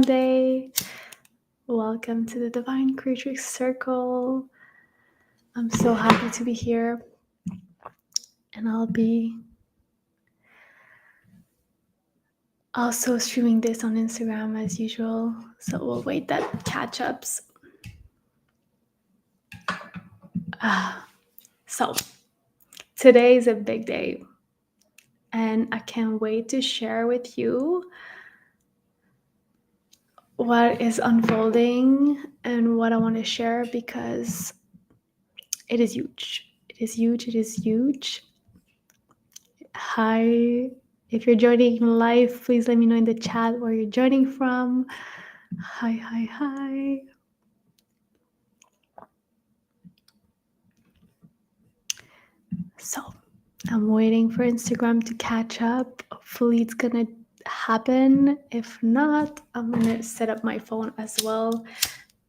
Monday. Welcome to the Divine Creature Circle. I'm so happy to be here, and I'll be also streaming this on Instagram as usual, so we'll wait that catch-ups. So today is a big day, and I can't wait to share with you what is unfolding and what I want to share, because it is huge. It is huge. It is huge. Hi. If you're joining live, please let me know in the chat where you're joining from. Hi. So I'm waiting for Instagram to catch up. Hopefully it's gonna happen. If not, I'm gonna set up my phone as well,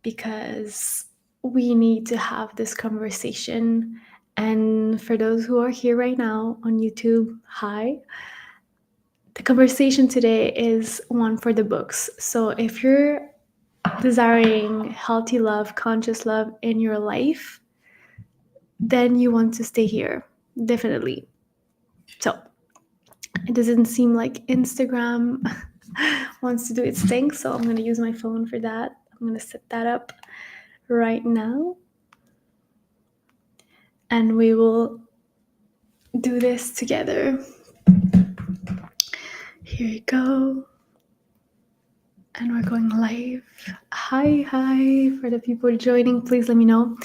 because we need to have this conversation. And for those who are here right now on YouTube, hi. The conversation today is one for the books. So if you're desiring healthy love, conscious love in your life, then you want to stay here, definitely. So it doesn't seem like Instagram wants to do its thing, so I'm going to use my phone for that. I'm going to set that up right now, and we will do this together. Here you go. And we're going live. Hi. For the people joining, please let me know.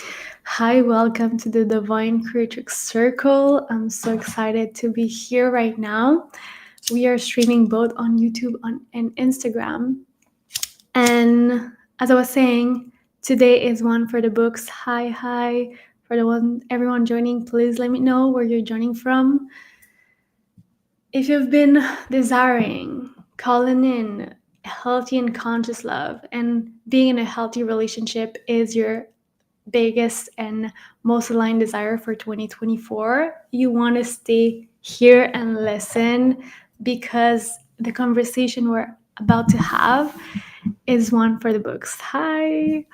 Hi, welcome to the Divine Creatrix Circle. I'm so excited to be here right now. We are streaming both on YouTube and Instagram. And as I was saying, today is one for the books. Hi. For everyone joining, please let me know where you're joining from. If you've been desiring, calling in healthy and conscious love, and being in a healthy relationship is your biggest and most aligned desire for 2024, you want to stay here and listen, because the conversation we're about to have is one for the books. Hi.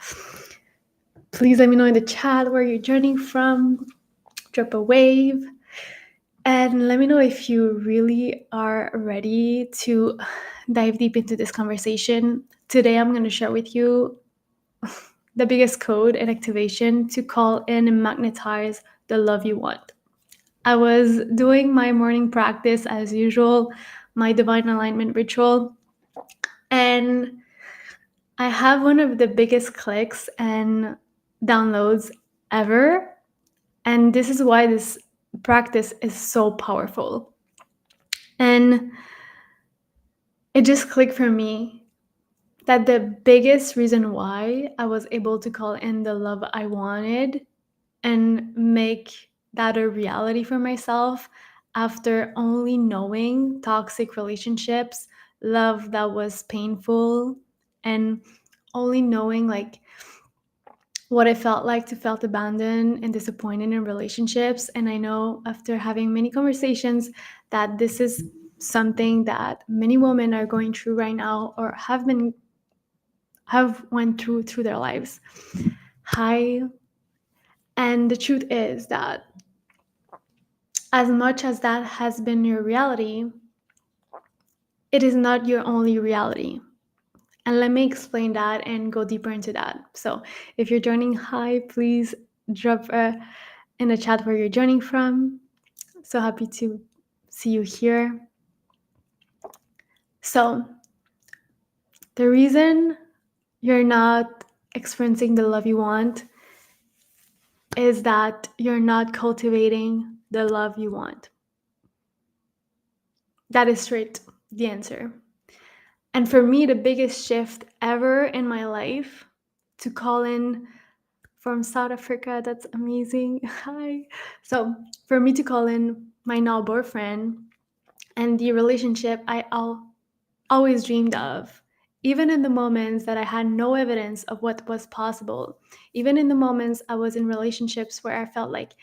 Please let me know in the chat where you're joining from. Drop a wave. And let me know if you really are ready to dive deep into this conversation. Today, I'm going to share with you the biggest code and activation to call in and magnetize the love you want. I was doing my morning practice as usual, my divine alignment ritual, and I have one of the biggest clicks and downloads ever. And this is why this practice is so powerful. And it just clicked for me that the biggest reason why I was able to call in the love I wanted and make that a reality for myself after only knowing toxic relationships, love that was painful, and only knowing like what it felt like to felt abandoned and disappointed in relationships. And I know after having many conversations that this is something that many women are going through right now, or have went through their lives. Hi. And the truth is that as much as that has been your reality, it is not your only reality. And let me explain that and go deeper into that. So if you're joining, hi, please drop in the chat where you're joining from. So happy to see you here. So the reason you're not experiencing the love you want is that you're not cultivating the love you want. That is straight the answer. And for me, the biggest shift ever in my life, to call in from South Africa, that's amazing. Hi. So for me to call in my now boyfriend and the relationship I always dreamed of, even in the moments that I had no evidence of what was possible, even in the moments I was in relationships where I felt like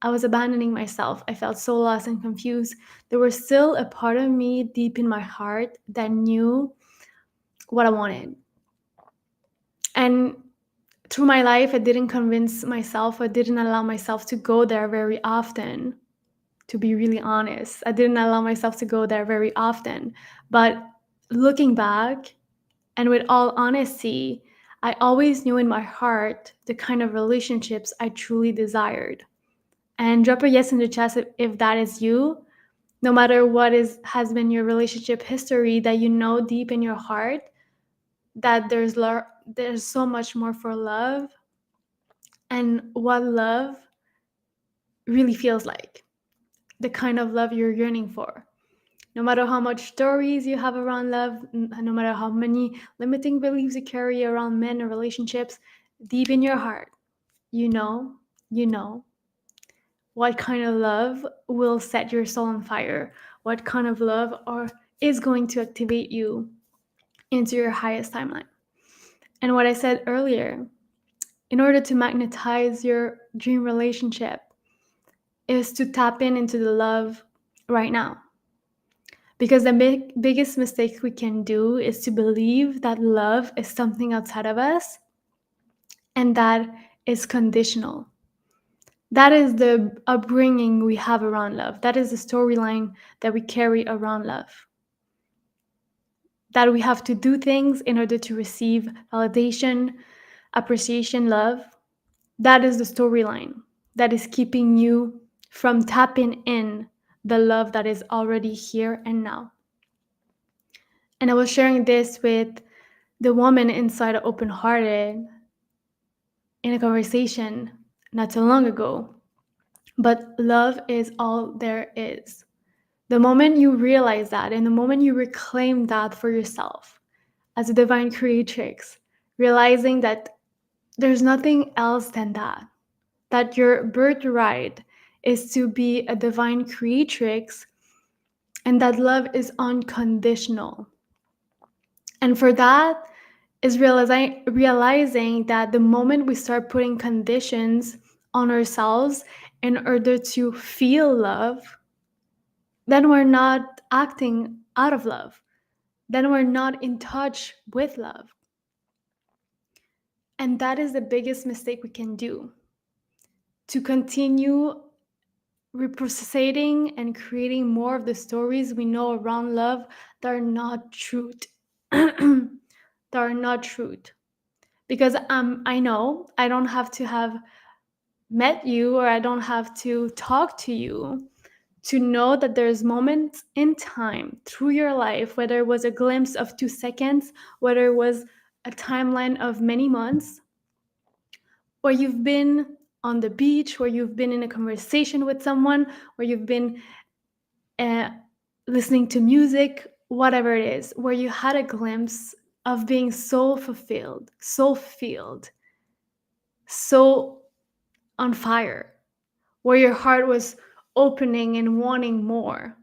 I was abandoning myself, I felt so lost and confused, there was still a part of me deep in my heart that knew what I wanted. And through my life, I didn't convince myself, I didn't allow myself to go there very often, to be really honest. I didn't allow myself to go there very often. But looking back, and with all honesty, I always knew in my heart the kind of relationships I truly desired. And drop a yes in the chat if that is you. No matter what has been your relationship history, that you know deep in your heart that there's so much more for love and what love really feels like, the kind of love you're yearning for. No matter how much stories you have around love, no matter how many limiting beliefs you carry around men and relationships, deep in your heart, you know what kind of love will set your soul on fire, what kind of love is going to activate you into your highest timeline. And what I said earlier, in order to magnetize your dream relationship, is to tap into the love right now. Because the biggest mistake we can do is to believe that love is something outside of us and that is conditional. That is the upbringing we have around love. That is the storyline that we carry around love. That we have to do things in order to receive validation, appreciation, love. That is the storyline that is keeping you from tapping in the love that is already here and now. And I was sharing this with the woman inside of Open Hearted in a conversation not too long ago. But love is all there is. The moment you realize that, and the moment you reclaim that for yourself as a divine creatrix, realizing that there's nothing else than that your birthright is to be a divine creatrix, and that love is unconditional. And for that is realizing that the moment we start putting conditions on ourselves in order to feel love, then we're not acting out of love. Then we're not in touch with love. And that is the biggest mistake we can do, to continue reprocessing and creating more of the stories we know around love that are not truth. That are not truth. Because I know I don't have to have met you, or I don't have to talk to you to know that there's moments in time through your life, whether it was a glimpse of 2 seconds, whether it was a timeline of many months, where you've been on the beach, where you've been in a conversation with someone, where you've been uh, listening to music, whatever it is, where you had a glimpse of being so fulfilled, so on fire, where your heart was opening and wanting more,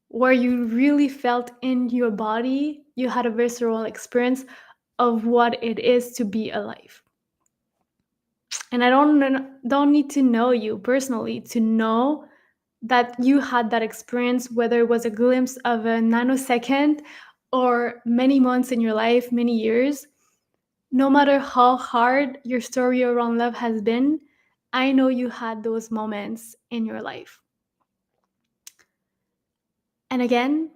where you really felt in your body, you had a visceral experience of what it is to be alive. And I don't need to know you personally to know that you had that experience, whether it was a glimpse of a nanosecond or many months in your life, many years. No matter how hard your story around love has been, I know you had those moments in your life. And again,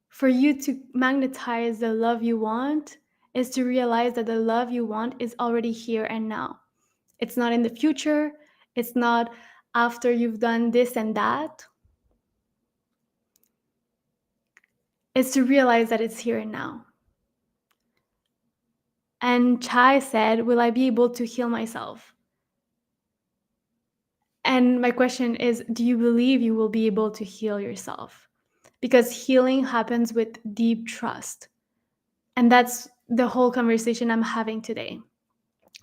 for you to magnetize the love you want is to realize that the love you want is already here and now. It's not in the future. It's not after you've done this and that. It's to realize that it's here and now. And Chai said, will I be able to heal myself? And my question is, do you believe you will be able to heal yourself? Because healing happens with deep trust. And that's the whole conversation I'm having today.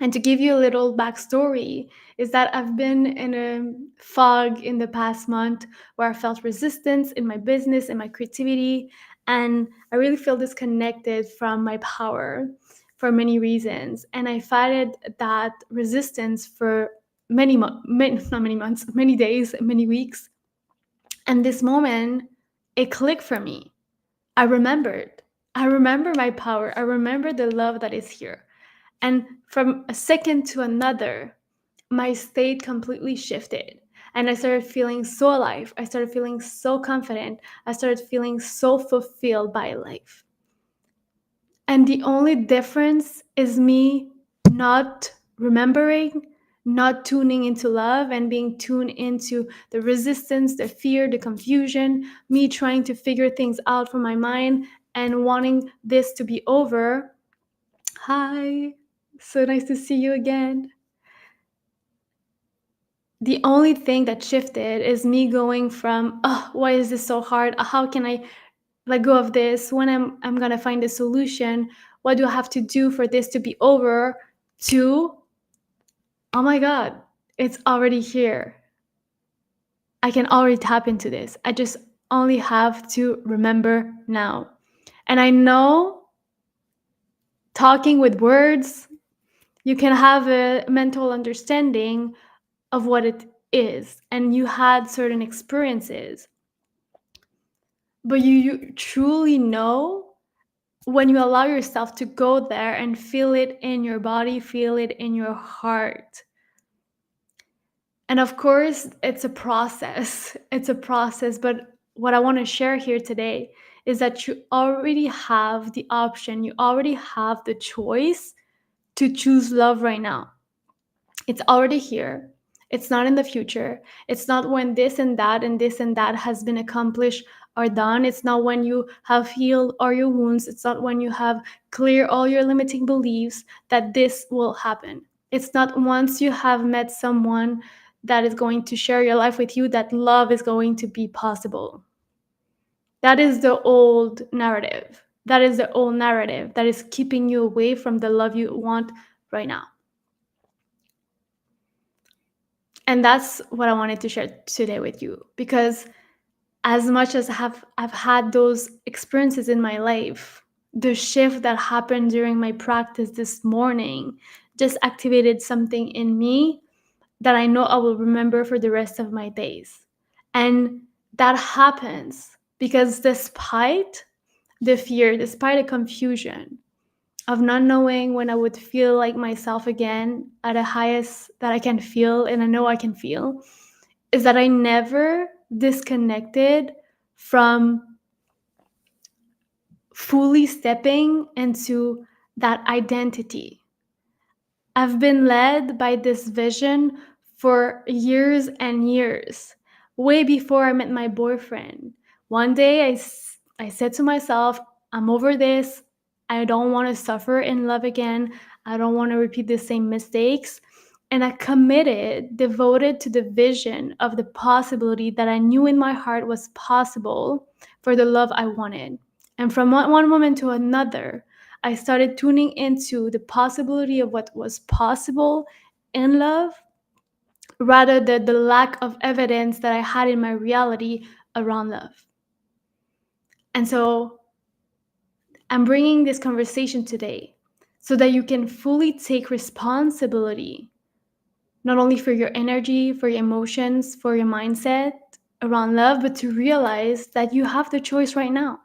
And to give you a little backstory, is that I've been in a fog in the past month where I felt resistance in my business and my creativity. And I really feel disconnected from my power for many reasons. And I fought that resistance for many months, many days, many weeks. And this moment, it clicked for me. I remembered. I remember my power. I remember the love that is here. And from a second to another, my state completely shifted. And I started feeling so alive. I started feeling so confident. I started feeling so fulfilled by life. And the only difference is me not remembering, not tuning into love and being tuned into the resistance, the fear, the confusion, me trying to figure things out from my mind and wanting this to be over. Hi, so nice to see you again. The only thing that shifted is me going from, oh, why is this so hard? How can I let go of this? When I'm gonna find a solution? What do I have to do for this to be over? To, oh my God, it's already here. I can already tap into this. I just only have to remember now. And I know talking with words, you can have a mental understanding of what it is, and you had certain experiences, but you truly know when you allow yourself to go there and feel it in your body, feel it in your heart. And of course, it's a process. It's a process, but what I want to share here today is that you already have the option, you already have the choice to choose love right now. It's already here. It's not in the future. It's not when this and that has been accomplished or done. It's not when you have healed all your wounds. It's not when you have cleared all your limiting beliefs that this will happen. It's not once you have met someone that is going to share your life with you that love is going to be possible. That is the old narrative. That is the old narrative that is keeping you away from the love you want right now. And that's what I wanted to share today with you, because as much as I've had those experiences in my life, the shift that happened during my practice this morning just activated something in me that I know I will remember for the rest of my days. And that happens because despite the fear, despite the confusion of not knowing when I would feel like myself again at the highest that I can feel, and I know I can feel, is that I never disconnected from fully stepping into that identity. I've been led by this vision for years and years, way before I met my boyfriend. One day I said to myself, I'm over this. I don't want to suffer in love again. I don't want to repeat the same mistakes. And I committed, devoted to the vision of the possibility that I knew in my heart was possible for the love I wanted. And from one moment to another, I started tuning into the possibility of what was possible in love rather than the lack of evidence that I had in my reality around love. And so I'm bringing this conversation today so that you can fully take responsibility, not only for your energy, for your emotions, for your mindset around love, but to realize that you have the choice right now.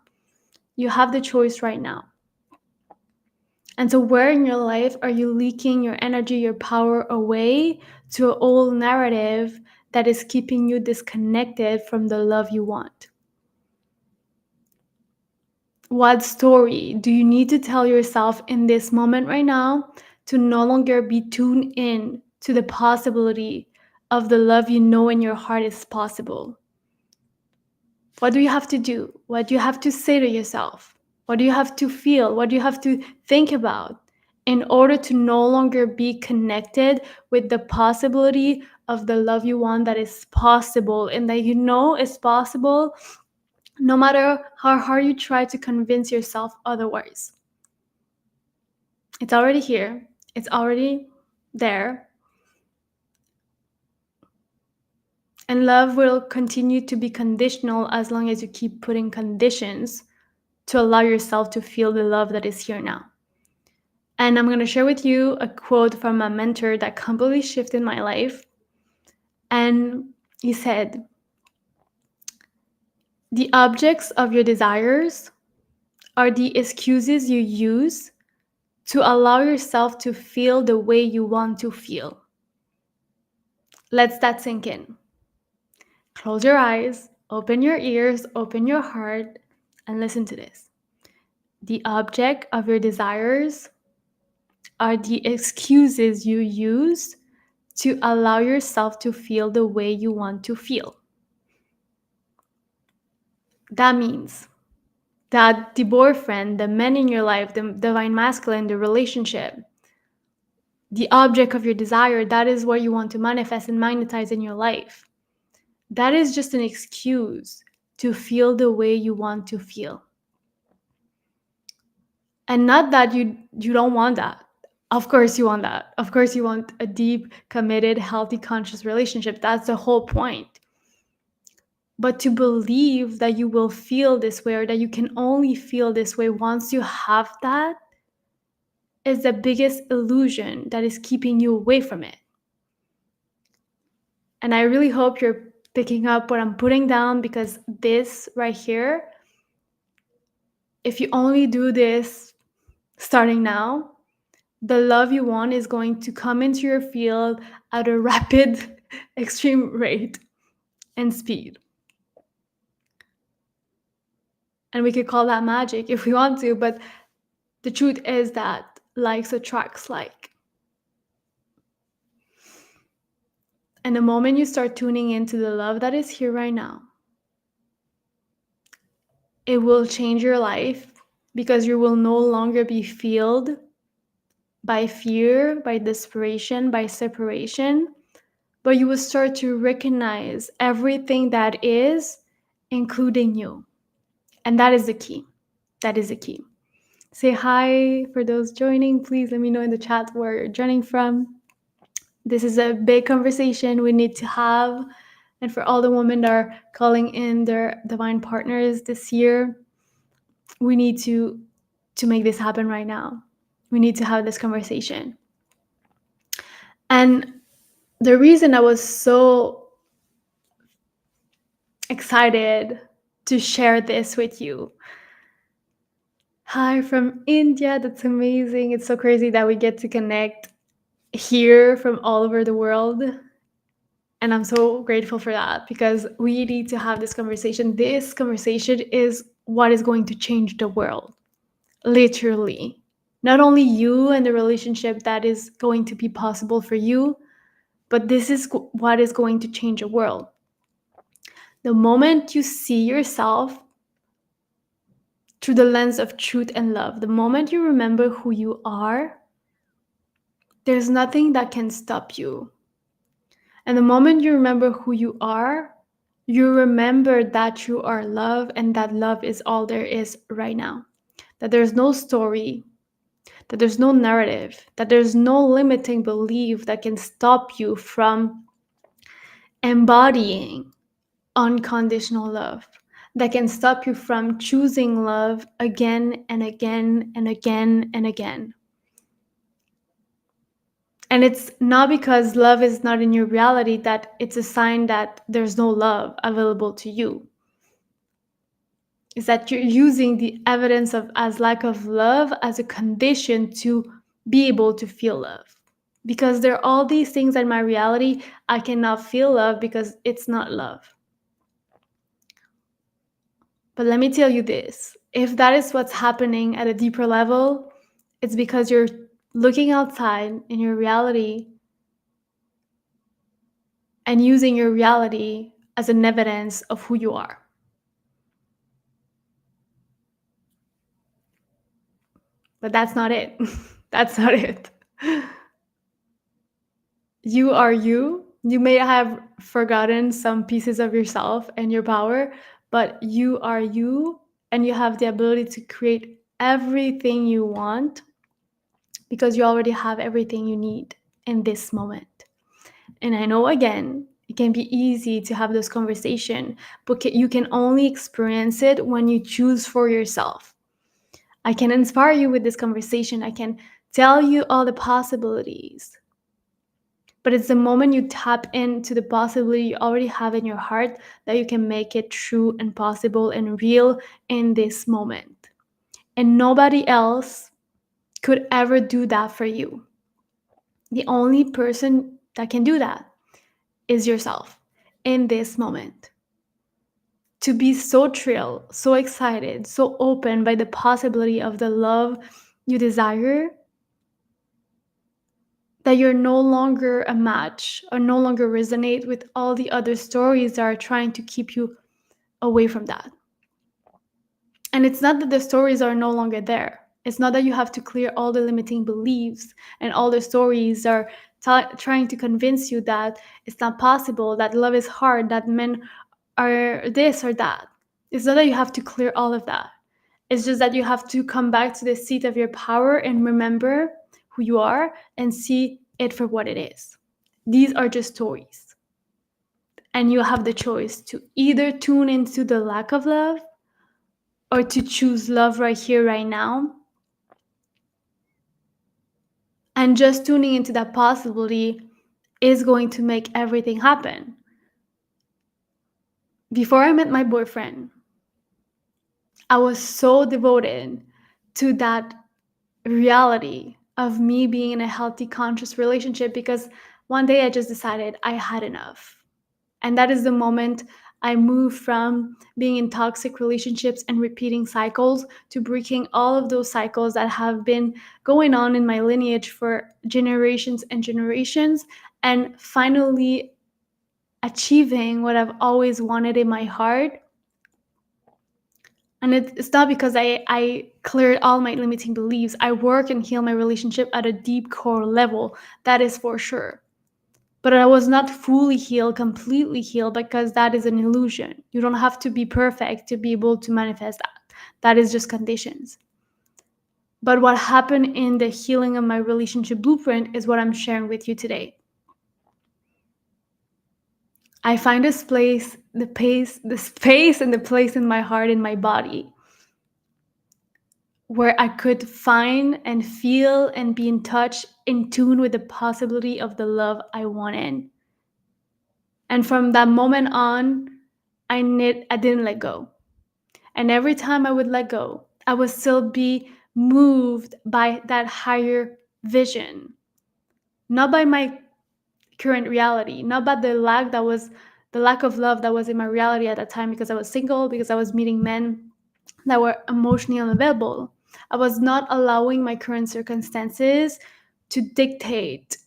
You have the choice right now. And so, where in your life are you leaking your energy, your power away to an old narrative that is keeping you disconnected from the love you want? What story do you need to tell yourself in this moment right now to no longer be tuned in to the possibility of the love you know in your heart is possible? What do you have to do? What do you have to say to yourself? What do you have to feel? What do you have to think about in order to no longer be connected with the possibility of the love you want that is possible and that you know is possible, no matter how hard you try to convince yourself otherwise? It's already here. It's already there. And love will continue to be conditional as long as you keep putting conditions to allow yourself to feel the love that is here now. And I'm going to share with you a quote from a mentor that completely shifted my life. And he said, "The objects of your desires are the excuses you use to allow yourself to feel the way you want to feel. Let that sink in. Close your eyes, open your ears, open your heart, and listen to this. The object of your desires are the excuses you use to allow yourself to feel the way you want to feel. That means that the boyfriend, the men in your life, the divine masculine, the relationship, the object of your desire, that is what you want to manifest and magnetize in your life. That is just an excuse to feel the way you want to feel. And not that you don't want that. Of course you want that. Of course you want a deep, committed, healthy, conscious relationship. That's the whole point. But to believe that you will feel this way or that you can only feel this way once you have that is the biggest illusion that is keeping you away from it. And I really hope you're picking up what I'm putting down, because this right here, if you only do this starting now, the love you want is going to come into your field at a rapid, extreme rate and speed. And we could call that magic if we want to, but the truth is that likes attracts like. And the moment you start tuning into the love that is here right now, it will change your life, because you will no longer be fueled by fear, by desperation, by separation, but you will start to recognize everything that is, including you. And that is the key. That is the key. Say hi for those joining. Please let me know in the chat where you're joining from. This is a big conversation we need to have. And for all the women that are calling in their divine partners this year, we need to make this happen right now. We need to have this conversation. And the reason I was so excited to share this with you. Hi from India. That's amazing. It's so crazy that we get to connect here from all over the world. And I'm so grateful for that, because we need to have this conversation. This conversation is what is going to change the world. Literally. Not only you and the relationship that is going to be possible for you, but this is what is going to change the world. The moment you see yourself through the lens of truth and love, the moment you remember who you are, there's nothing that can stop you. And the moment you remember who you are, you remember that you are love, and that love is all there is right now. That there's no story, that there's no narrative, that there's no limiting belief that can stop you from embodying unconditional love, that can stop you from choosing love again and again and again and again. And it's not because love is not in your reality that it's a sign that there's no love available to you. It's that you're using the evidence of as lack of love as a condition to be able to feel love. Because there are all these things in my reality, I cannot feel love because it's not love. But let me tell you this, if that is what's happening at a deeper level, it's because you're looking outside in your reality and using your reality as an evidence of who you are. But that's not it. That's not it. You are you. You may have forgotten some pieces of yourself and your power, but you are you, and you have the ability to create everything you want, because you already have everything you need in this moment. And I know, again, it can be easy to have this conversation, but you can only experience it when you choose for yourself. I can inspire you with this conversation. I can tell you all the possibilities. But it's the moment you tap into the possibility you already have in your heart that you can make it true and possible and real in this moment. And nobody else could ever do that for you. The only person that can do that is yourself in this moment. To be so thrilled, so excited, so open by the possibility of the love you desire, that you're no longer a match or no longer resonate with all the other stories that are trying to keep you away from that. And it's not that the stories are no longer there. It's not that you have to clear all the limiting beliefs and all the stories are trying to convince you that it's not possible, that love is hard, that men are this or that. It's not that you have to clear all of that. It's just that you have to come back to the seat of your power and remember who you are and see it for what it is. These are just stories. And you have the choice to either tune into the lack of love or to choose love right here, right now. And just tuning into that possibility is going to make everything happen. Before I met my boyfriend, I was so devoted to that reality of me being in a healthy, conscious relationship because one day I just decided I had enough. And that is the moment I moved from being in toxic relationships and repeating cycles to breaking all of those cycles that have been going on in my lineage for generations and generations, and finally achieving what I've always wanted in my heart. And it's not because I cleared all my limiting beliefs. I work and heal my relationship at a deep core level, that is for sure. But I was not fully healed, completely healed, because that is an illusion. You don't have to be perfect to be able to manifest that. That is just conditions. But what happened in the healing of my relationship blueprint is what I'm sharing with you today. I find the space and the place in my heart, in my body, where I could find and feel and be in touch, in tune with the possibility of the love I wanted. And from that moment on, I didn't let go. And every time I would let go, I would still be moved by that higher vision, not by my current reality, not by the lack of love that was in my reality at that time, because I was single, because I was meeting men that were emotionally unavailable. I was not allowing my current circumstances to dictate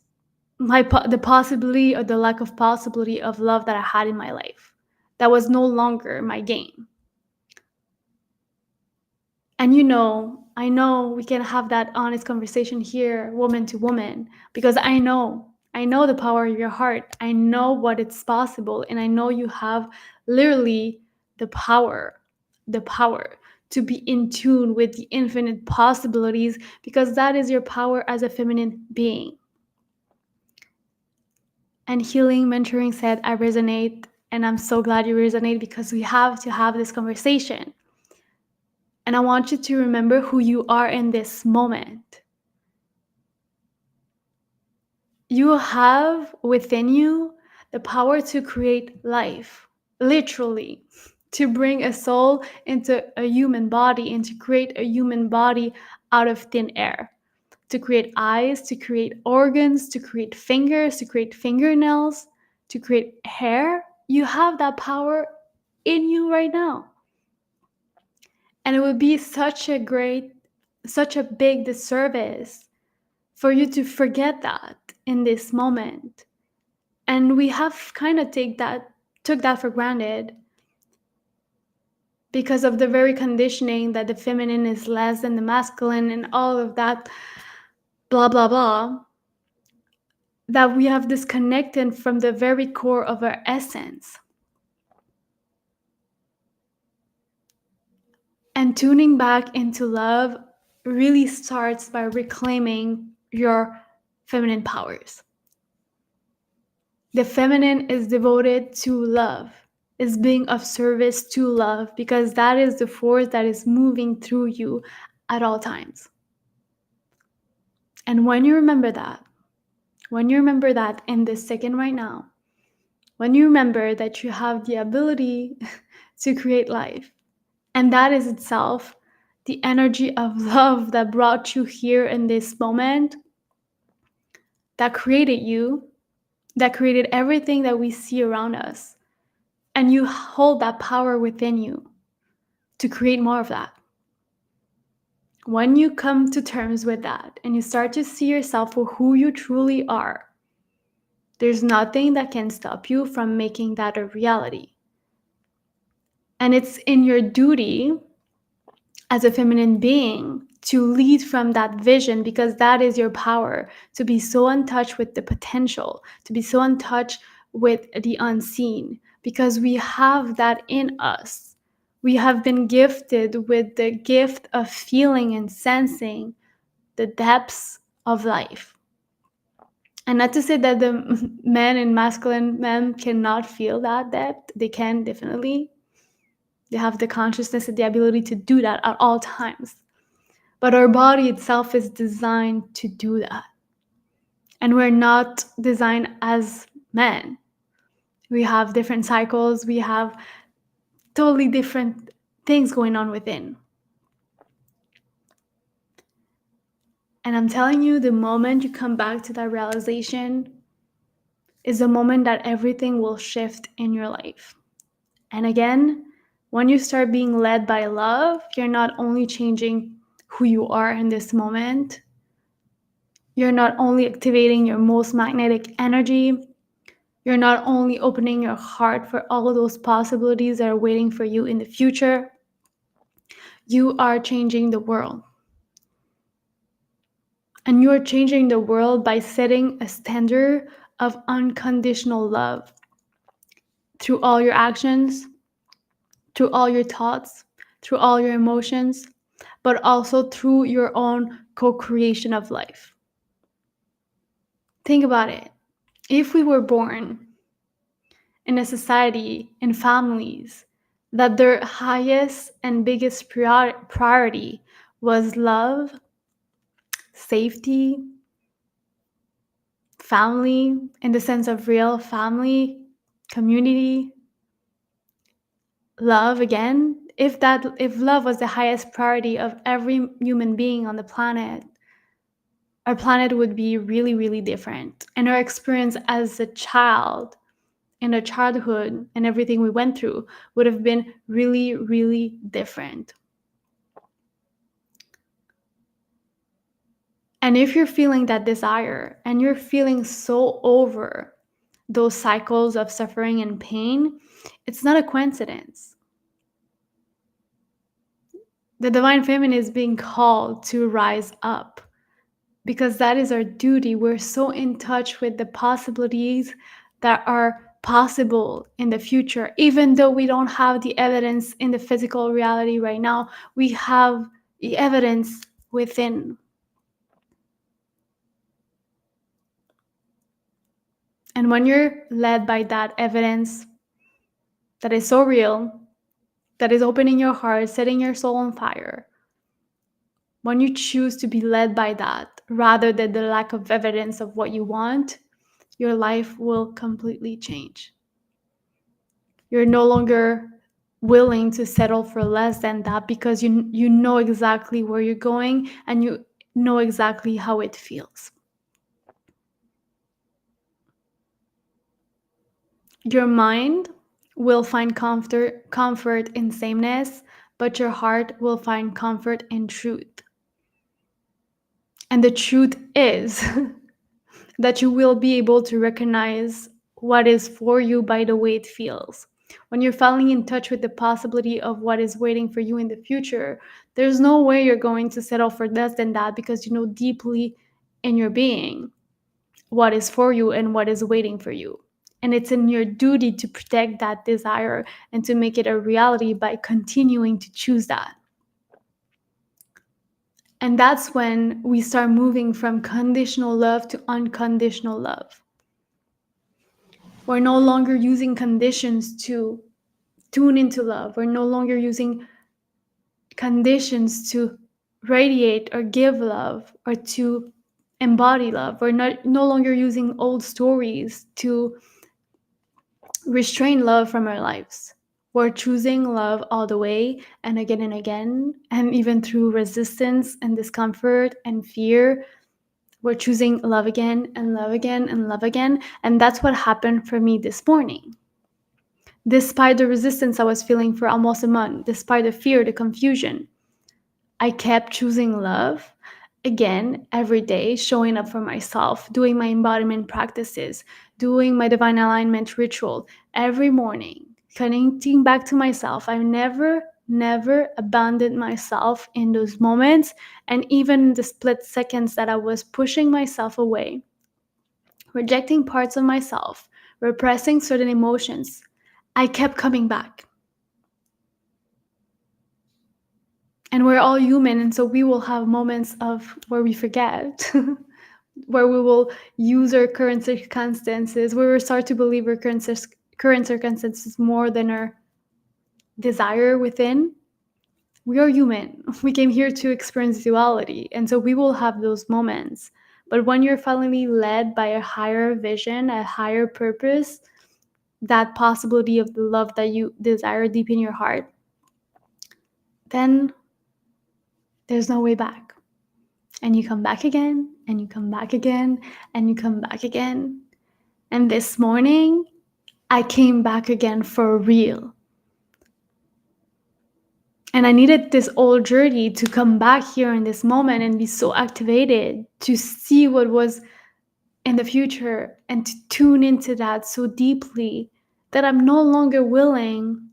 the possibility or the lack of possibility of love that I had in my life. That was no longer my game. And I know we can have that honest conversation here, woman to woman, because I know the power of your heart. I know what it's possible. And I know you have literally the power to be in tune with the infinite possibilities, because that is your power as a feminine being. And Healing Mentoring said, I resonate. And I'm so glad you resonate, because we have to have this conversation. And I want you to remember who you are in this moment. You have within you the power to create life, literally, to bring a soul into a human body and to create a human body out of thin air, to create eyes, to create organs, to create fingers, to create fingernails, to create hair. You have that power in you right now. And it would be such a big disservice for you to forget that in this moment. And we have kind of took that for granted because of the very conditioning that the feminine is less than the masculine and all of that blah, blah, blah, that we have disconnected from the very core of our essence. And tuning back into love really starts by reclaiming your feminine powers. The feminine is devoted to love, is being of service to love, because that is the force that is moving through you at all times. And when you remember that in this second right now, when you remember that you have the ability to create life, and that is itself the energy of love that brought you here in this moment, that created you, that created everything that we see around us. And you hold that power within you to create more of that. When you come to terms with that and you start to see yourself for who you truly are, there's nothing that can stop you from making that a reality. And it's in your duty as a feminine being to lead from that vision, because that is your power, to be so in touch with the potential, to be so in touch with the unseen, because we have that in us. We have been gifted with the gift of feeling and sensing the depths of life. And not to say that the men and masculine men cannot feel that depth. They can, definitely. They have the consciousness and the ability to do that at all times. But our body itself is designed to do that. And we're not designed as men. We have different cycles. We have totally different things going on within. And I'm telling you, the moment you come back to that realization is the moment that everything will shift in your life. And again, when you start being led by love, you're not only changing who you are in this moment, you're not only activating your most magnetic energy, you're not only opening your heart for all of those possibilities that are waiting for you in the future, you are changing the world. And you are changing the world by setting a standard of unconditional love through all your actions, through all your thoughts, through all your emotions, but also through your own co-creation of life. Think about it. If we were born in a society, in families, that their highest and biggest priority was love, safety, family, in the sense of real family, community, love again, if love was the highest priority of every human being on the planet, our planet would be really, really different. And our experience as a child, in our childhood, and everything we went through would have been really, really different. And if you're feeling that desire and you're feeling so over those cycles of suffering and pain, it's not a coincidence. The divine feminine is being called to rise up, because that is our duty. We're so in touch with the possibilities that are possible in the future. Even though we don't have the evidence in the physical reality right now, we have the evidence within. And when you're led by that evidence that is so real, that is opening your heart, setting your soul on fire, when you choose to be led by that rather than the lack of evidence of what you want, your life will completely change. You're no longer willing to settle for less than that, because you know exactly where you're going and you know exactly how it feels. Your mind will find comfort in sameness, but your heart will find comfort in truth. And the truth is that you will be able to recognize what is for you by the way it feels. When you're falling in touch with the possibility of what is waiting for you in the future, there's no way you're going to settle for less than that, because you know deeply in your being what is for you and what is waiting for you. And it's in your duty to protect that desire and to make it a reality by continuing to choose that. And that's when we start moving from conditional love to unconditional love. We're no longer using conditions to tune into love. We're no longer using conditions to radiate or give love or to embody love. We're no longer using old stories to restrain love from our lives. We're choosing love all the way and again, and even through resistance and discomfort and fear, we're choosing love again and love again and love again. And that's what happened for me this morning. Despite the resistance I was feeling for almost a month, despite the fear, the confusion, I kept choosing love again every day, showing up for myself, doing my embodiment practices, doing my divine alignment ritual every morning, connecting back to myself. I never abandoned myself in those moments. And even in the split seconds that I was pushing myself away, rejecting parts of myself, repressing certain emotions, I kept coming back. And we're all human, and so we will have moments of where we forget, where we will use our current circumstances, where we start to believe our current circumstances more than our desire within. We are human. We came here to experience duality, and so we will have those moments. But when you're finally led by a higher vision, a higher purpose, that possibility of the love that you desire deep in your heart, then there's no way back. And you come back again, and you come back again, and you come back again. And this morning, I came back again for real. And I needed this old journey to come back here in this moment and be so activated to see what was in the future and to tune into that so deeply that I'm no longer willing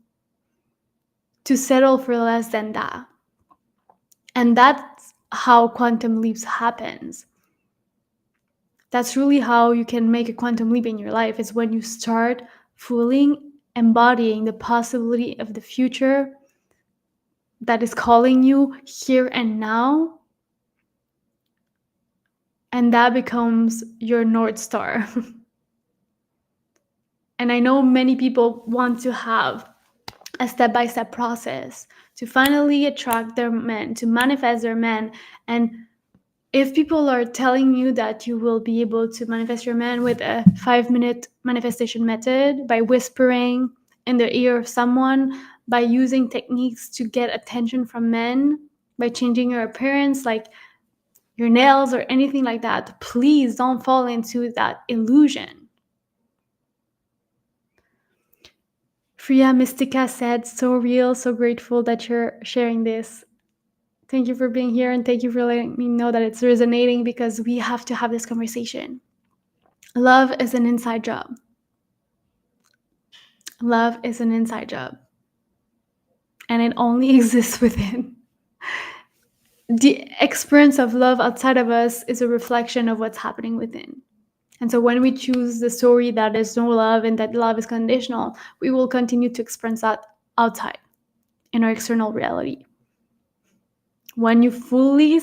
to settle for less than that. And that's how quantum leaps happens. That's really how you can make a quantum leap in your life, is when you start fully embodying the possibility of the future that is calling you here and now. And that becomes your North Star. And I know many people want to have a step-by-step process to finally attract their men, to manifest their men. And if people are telling you that you will be able to manifest your man with a 5-minute manifestation method by whispering in the ear of someone, by using techniques to get attention from men, by changing your appearance, like your nails or anything like that, please don't fall into that illusion. Freya Mystica said, so real, so grateful that you're sharing this. Thank you for being here, and thank you for letting me know that it's resonating, because we have to have this conversation. Love is an inside job. Love is an inside job. And it only exists within. The experience of love outside of us is a reflection of what's happening within. And so when we choose the story that there's no love and that love is conditional, we will continue to experience that outside in our external reality. When you fully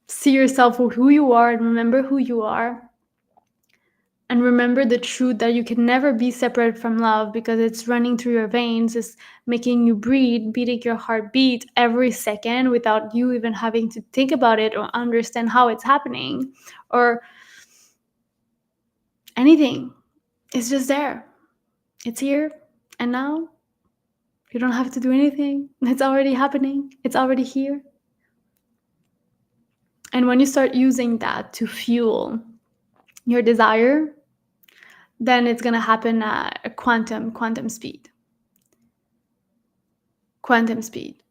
see yourself for who you are and remember who you are, and remember the truth that you can never be separate from love, because it's running through your veins, it's making you breathe, beating your heartbeat every second without you even having to think about it or understand how it's happening or anything. It's just there. It's here and now. You don't have to do anything. It's already happening. It's already here. And when you start using that to fuel your desire, then it's going to happen at a quantum speed. Quantum speed.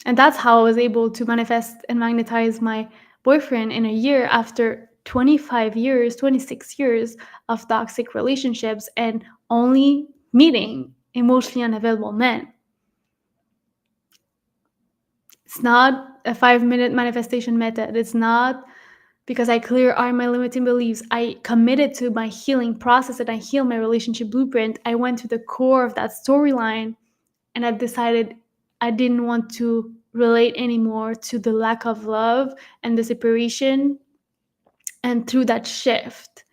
And that's how I was able to manifest and magnetize my boyfriend in a year after 25 years, 26 years of toxic relationships and only meeting emotionally unavailable men. It's not a 5-minute manifestation method. It's not because I clear all my limiting beliefs. I committed to my healing process and I healed my relationship blueprint. I went to the core of that storyline, and I decided I didn't want to relate anymore to the lack of love and the separation. And through that shift,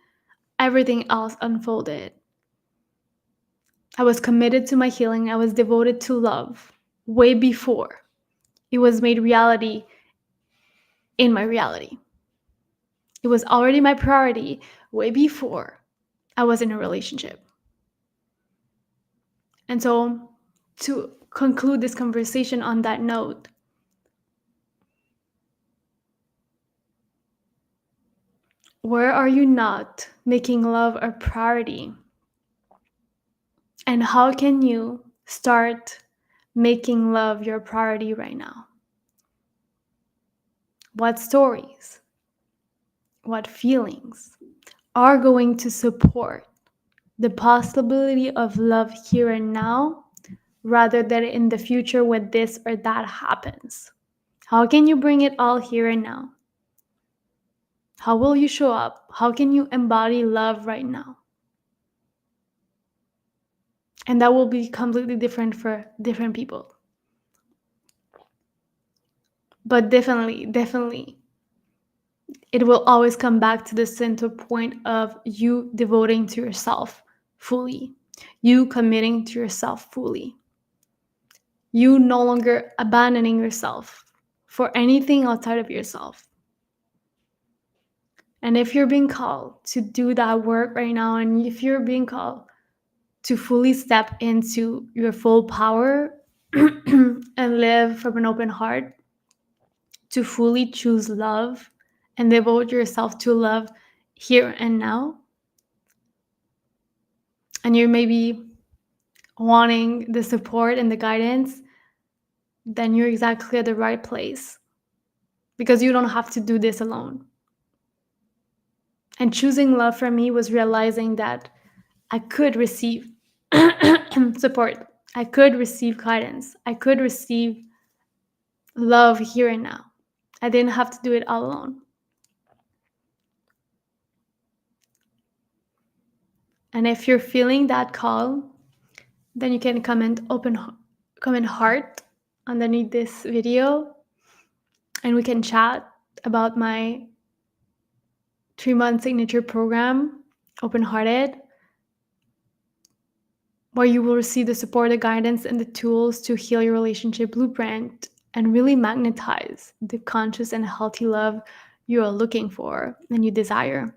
everything else unfolded. I was committed to my healing. I was devoted to love way before it was made reality in my reality. It was already my priority way before I was in a relationship. And so to conclude this conversation on that note, where are you not making love a priority? And how can you start making love your priority right now? What stories, what feelings are going to support the possibility of love here and now rather than in the future when this or that happens? How can you bring it all here and now? How will you show up? How can you embody love right now? And that will be completely different for different people. But definitely, it will always come back to the center point of you devoting to yourself fully, you committing to yourself fully, you no longer abandoning yourself for anything outside of yourself. And if you're being called to do that work right now, and if you're being called to fully step into your full power and live from an open heart, to fully choose love and devote yourself to love here and now, and you're maybe wanting the support and the guidance, then you're exactly at the right place, because you don't have to do this alone. And choosing love for me was realizing that I could receive support, I could receive guidance, I could receive love here and now. I didn't have to do it all alone. And if you're feeling that call, then you can comment heart underneath this video, and we can chat about my 3-month signature program, Open Hearted, where you will receive the support, the guidance, and the tools to heal your relationship blueprint and really magnetize the conscious and healthy love you are looking for and you desire.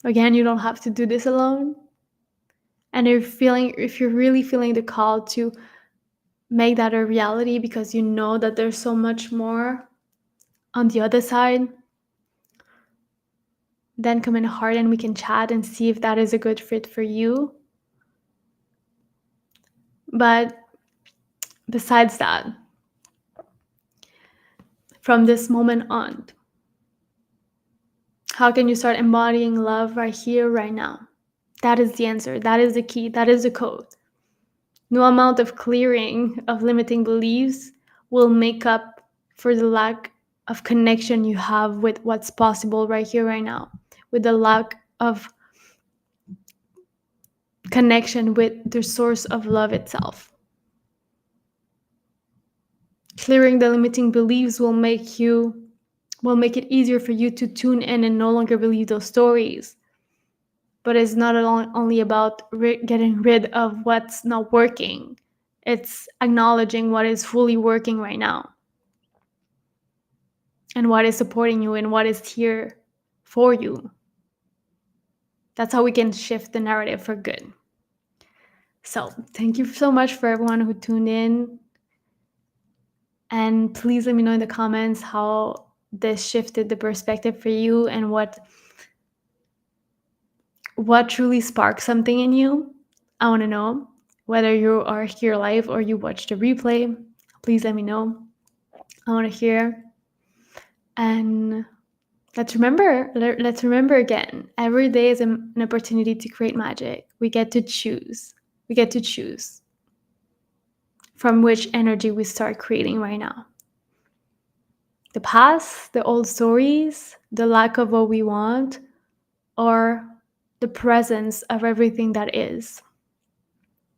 Again, you don't have to do this alone. And if you're really feeling the call to make that a reality, because you know that there's so much more on the other side, then come in hard and we can chat and see if that is a good fit for you. But besides that, from this moment on, how can you start embodying love right here, right now? That is the answer. That is the key. That is the code. No amount of clearing of limiting beliefs will make up for the lack of connection you have with what's possible right here, right now, with the lack of connection with the source of love itself. Clearing the limiting beliefs will make it easier for you to tune in and no longer believe those stories. But it's not only about getting rid of what's not working. It's acknowledging what is fully working right now and what is supporting you and what is here for you. That's how we can shift the narrative for good. So thank you so much for everyone who tuned in. And please let me know in the comments how this shifted the perspective for you and what truly sparked something in you. I want to know, whether you are here live or you watch the replay. Please let me know. I want to hear. And let's remember again, every day is an opportunity to create magic. We get to choose from which energy we start creating right now. The past, the old stories, the lack of what we want, or the presence of everything that is,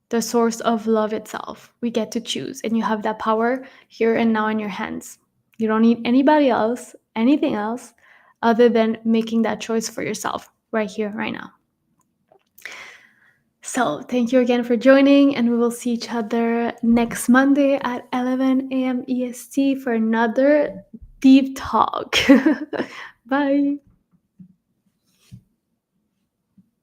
the source of love itself. We get to choose, and you have that power here and now in your hands. You don't need anybody else, anything else, other than making that choice for yourself right here, right now. So thank you again for joining, and we will see each other next Monday at 11 a.m. EST for another deep talk. Bye.